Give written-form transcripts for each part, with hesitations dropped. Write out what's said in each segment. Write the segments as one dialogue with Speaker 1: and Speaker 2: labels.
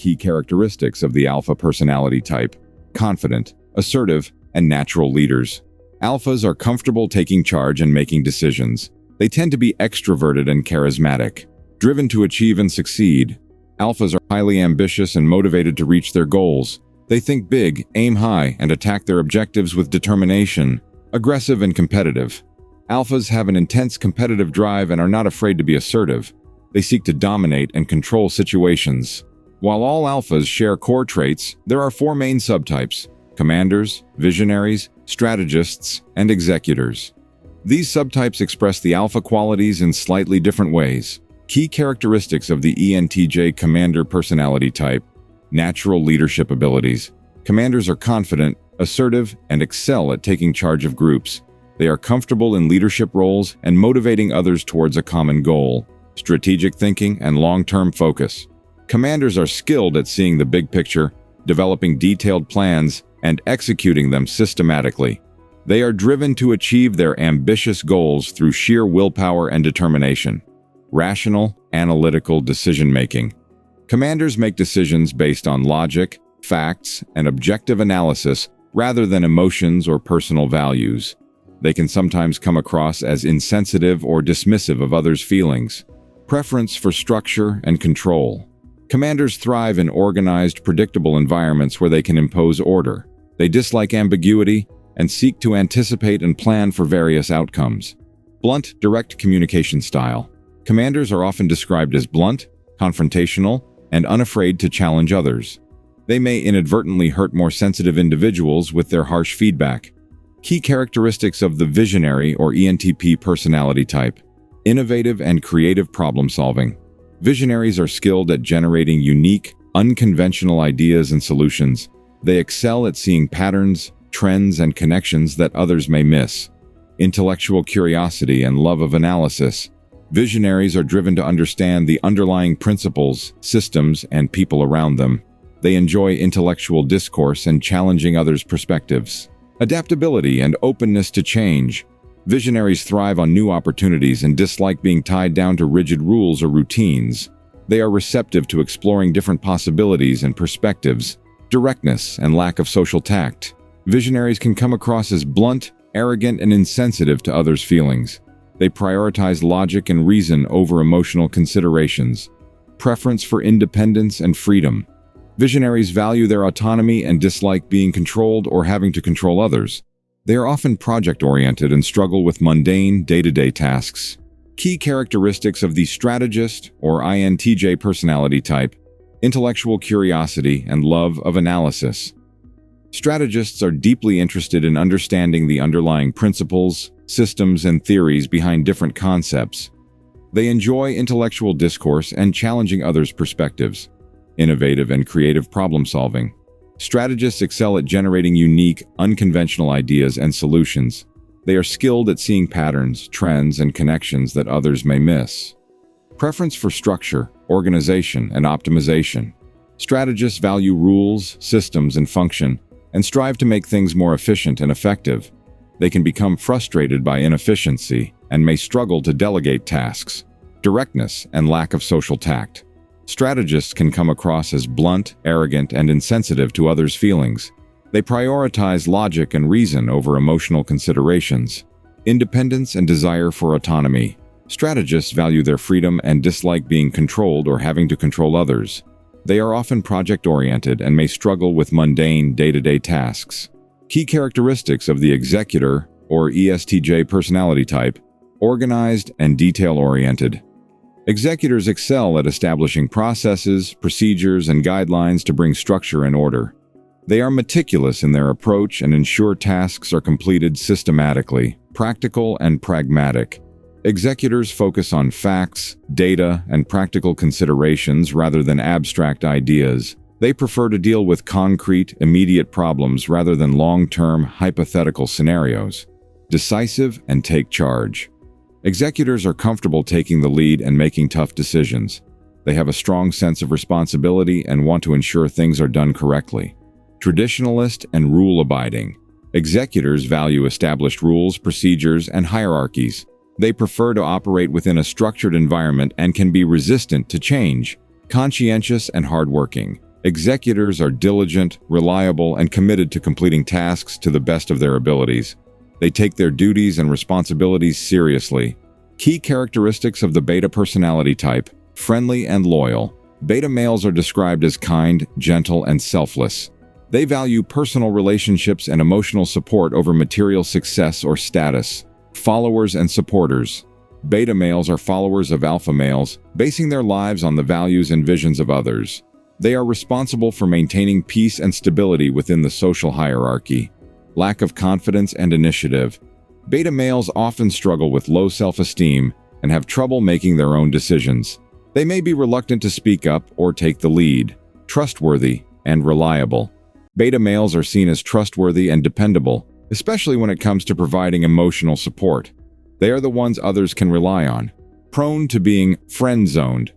Speaker 1: Key characteristics of the alpha personality type: confident, assertive, and natural leaders. Alphas are comfortable taking charge and making decisions. They tend to be extroverted and charismatic, driven to achieve and succeed. Alphas are highly ambitious and motivated to reach their goals. They think big, aim high, and attack their objectives with determination. Aggressive and competitive. Alphas have an intense competitive drive and are not afraid to be assertive. They seek to dominate and control situations. While all alphas share core traits, there are 4 main subtypes: commanders, visionaries, strategists, and executors. These subtypes express the alpha qualities in slightly different ways. Key characteristics of the ENTJ commander personality type: natural leadership abilities. Commanders are confident, assertive, and excel at taking charge of groups. They are comfortable in leadership roles and motivating others towards a common goal. Strategic thinking and long-term focus. Commanders are skilled at seeing the big picture, developing detailed plans, and executing them systematically. They are driven to achieve their ambitious goals through sheer willpower and determination. Rational, analytical decision-making. Commanders make decisions based on logic, facts, and objective analysis rather than emotions or personal values. They can sometimes come across as insensitive or dismissive of others' feelings. Preference for structure and control. Commanders thrive in organized, predictable environments where they can impose order. They dislike ambiguity and seek to anticipate and plan for various outcomes. Blunt, direct communication style. Commanders are often described as blunt, confrontational, and unafraid to challenge others. They may inadvertently hurt more sensitive individuals with their harsh feedback. Key characteristics of the visionary or ENTP personality type: innovative and creative problem solving. Visionaries are skilled at generating unique, unconventional ideas and solutions. They excel at seeing patterns, trends, and connections that others may miss. Intellectual curiosity and love of analysis. Visionaries are driven to understand the underlying principles, systems, and people around them. They enjoy intellectual discourse and challenging others' perspectives. Adaptability and openness to change. Visionaries thrive on new opportunities and dislike being tied down to rigid rules or routines. They are receptive to exploring different possibilities and perspectives. Directness and lack of social tact. Visionaries can come across as blunt, arrogant, and insensitive to others' feelings. They prioritize logic and reason over emotional considerations. Preference for independence and freedom. Visionaries value their autonomy and dislike being controlled or having to control others. They are often project-oriented and struggle with mundane, day-to-day tasks. Key characteristics of the strategist or INTJ personality type: intellectual curiosity and love of analysis. Strategists are deeply interested in understanding the underlying principles, systems, and theories behind different concepts. They enjoy intellectual discourse and challenging others' perspectives. Innovative and creative problem solving. Strategists excel at generating unique, unconventional ideas and solutions. They are skilled at seeing patterns, trends, and connections that others may miss. Preference for structure, organization, and optimization. Strategists value rules, systems, and function, and strive to make things more efficient and effective. They can become frustrated by inefficiency and may struggle to delegate tasks. Directness and lack of social tact. Strategists can come across as blunt, arrogant, and insensitive to others' feelings. They prioritize logic and reason over emotional considerations. Independence and desire for autonomy. Strategists value their freedom and dislike being controlled or having to control others. They are often project-oriented and may struggle with mundane, day-to-day tasks. Key characteristics of the executor or ESTJ personality type: organized and detail-oriented. Executors excel at establishing processes, procedures, and guidelines to bring structure and order. They are meticulous in their approach and ensure tasks are completed systematically, practical, and pragmatic. Executors focus on facts, data, and practical considerations rather than abstract ideas. They prefer to deal with concrete, immediate problems rather than long-term, hypothetical scenarios. Decisive and take charge. Executors are comfortable taking the lead and making tough decisions. They have a strong sense of responsibility and want to ensure things are done correctly. Traditionalist and rule-abiding. Executors value established rules, procedures, and hierarchies. They prefer to operate within a structured environment and can be resistant to change. Conscientious and hardworking. Executors are diligent, reliable, and committed to completing tasks to the best of their abilities. They take their duties and responsibilities seriously. Key characteristics of the beta personality type: friendly and loyal. Beta males are described as kind, gentle, and selfless. They value personal relationships and emotional support over material success or status. Followers and supporters. Beta males are followers of alpha males, basing their lives on the values and visions of others. They are responsible for maintaining peace and stability within the social hierarchy. Lack of confidence and initiative. Beta males often struggle with low self-esteem and have trouble making their own decisions. They may be reluctant to speak up or take the lead. Trustworthy and reliable. Beta males are seen as trustworthy and dependable, especially when it comes to providing emotional support. They are the ones others can rely on. Prone to being friend-zoned.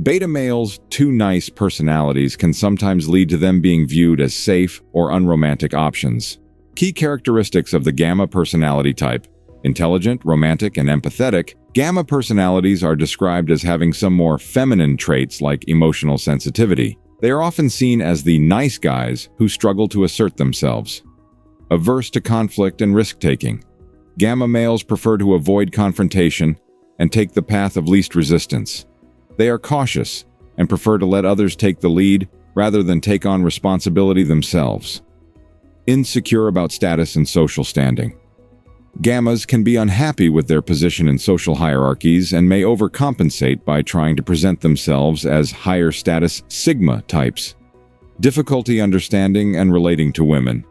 Speaker 1: Beta males' too nice personalities can sometimes lead to them being viewed as safe or unromantic options. Key characteristics of the Gamma personality type: intelligent, romantic, and empathetic. Gamma personalities are described as having some more feminine traits like emotional sensitivity. They are often seen as the nice guys who struggle to assert themselves. Averse to conflict and risk-taking. Gamma males prefer to avoid confrontation and take the path of least resistance. They are cautious and prefer to let others take the lead rather than take on responsibility themselves. Insecure about status and social standing. Gammas can be unhappy with their position in social hierarchies and may overcompensate by trying to present themselves as higher status Sigma types. Difficulty understanding and relating to women.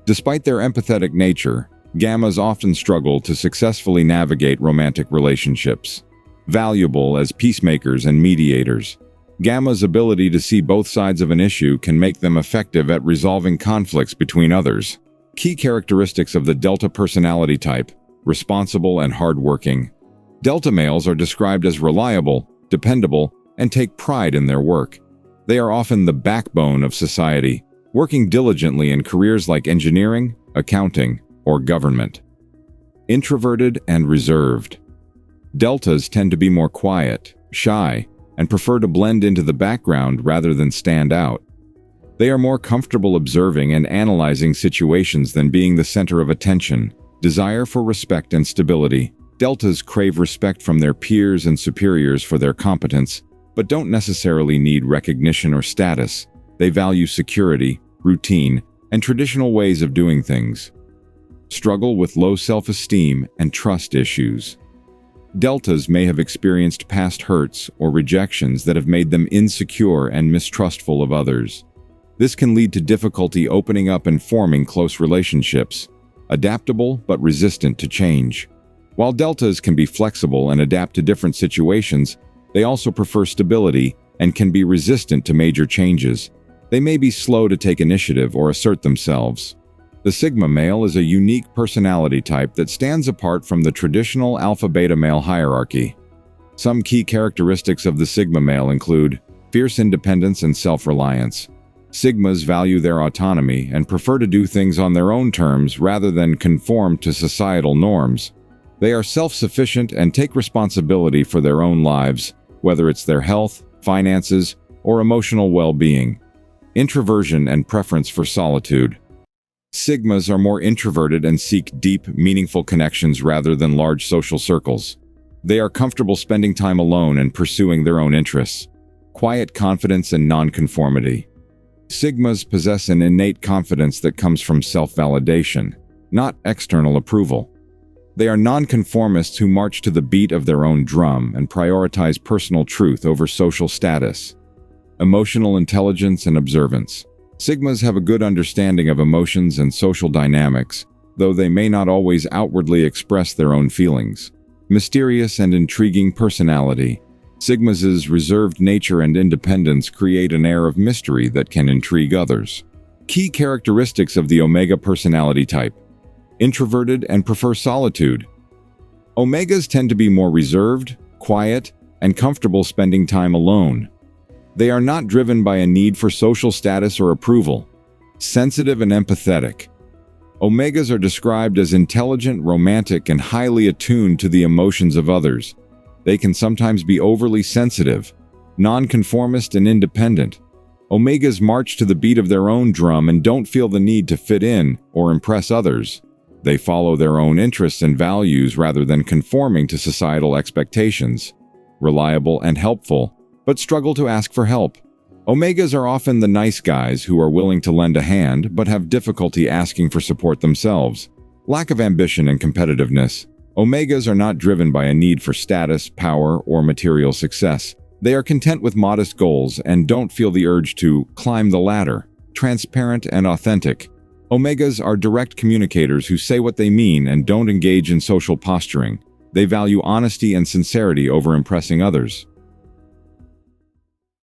Speaker 1: Despite their empathetic nature, Gammas often struggle to successfully navigate romantic relationships. Valuable as peacemakers and mediators. Gamma's ability to see both sides of an issue can make them effective at resolving conflicts between others. Key characteristics of the Delta personality type: responsible and hardworking. Delta males are described as reliable, dependable, and take pride in their work. They are often the backbone of society, working diligently in careers like engineering, accounting, or government. Introverted and reserved. Deltas tend to be more quiet, shy, and prefer to blend into the background rather than stand out. They are more comfortable observing and analyzing situations than being the center of attention. Desire for respect and stability. Deltas crave respect from their peers and superiors for their competence, but don't necessarily need recognition or status. They value security, routine, and traditional ways of doing things. Struggle with low self-esteem and trust issues. Deltas may have experienced past hurts or rejections that have made them insecure and mistrustful of others. This can lead to difficulty opening up and forming close relationships. Adaptable but resistant to change. While Deltas can be flexible and adapt to different situations, they also prefer stability and can be resistant to major changes. They may be slow to take initiative or assert themselves. The Sigma male is a unique personality type that stands apart from the traditional alpha-beta male hierarchy. Some key characteristics of the Sigma male include fierce independence and self-reliance. Sigmas value their autonomy and prefer to do things on their own terms rather than conform to societal norms. They are self-sufficient and take responsibility for their own lives, whether it's their health, finances, or emotional well-being. Introversion and preference for solitude. Sigmas are more introverted and seek deep, meaningful connections rather than large social circles. They are comfortable spending time alone and pursuing their own interests. Quiet confidence and nonconformity. Sigmas possess an innate confidence that comes from self-validation, not external approval. They are nonconformists who march to the beat of their own drum and prioritize personal truth over social status. Emotional intelligence and observance. Sigmas have a good understanding of emotions and social dynamics, though they may not always outwardly express their own feelings. Mysterious and intriguing personality. Sigmas' reserved nature and independence create an air of mystery that can intrigue others. Key characteristics of the Omega personality type. Introverted and prefer solitude. Omegas tend to be more reserved, quiet, and comfortable spending time alone. They are not driven by a need for social status or approval. Sensitive and empathetic. Omegas are described as intelligent, romantic, and highly attuned to the emotions of others. They can sometimes be overly sensitive, nonconformist, and independent. Omegas march to the beat of their own drum and don't feel the need to fit in or impress others. They follow their own interests and values rather than conforming to societal expectations. Reliable and helpful, but struggle to ask for help. Omegas are often the nice guys who are willing to lend a hand but have difficulty asking for support themselves. Lack of ambition and competitiveness. Omegas are not driven by a need for status, power, or material success. They are content with modest goals and don't feel the urge to climb the ladder. Transparent and authentic. Omegas are direct communicators who say what they mean and don't engage in social posturing. They value honesty and sincerity over impressing others.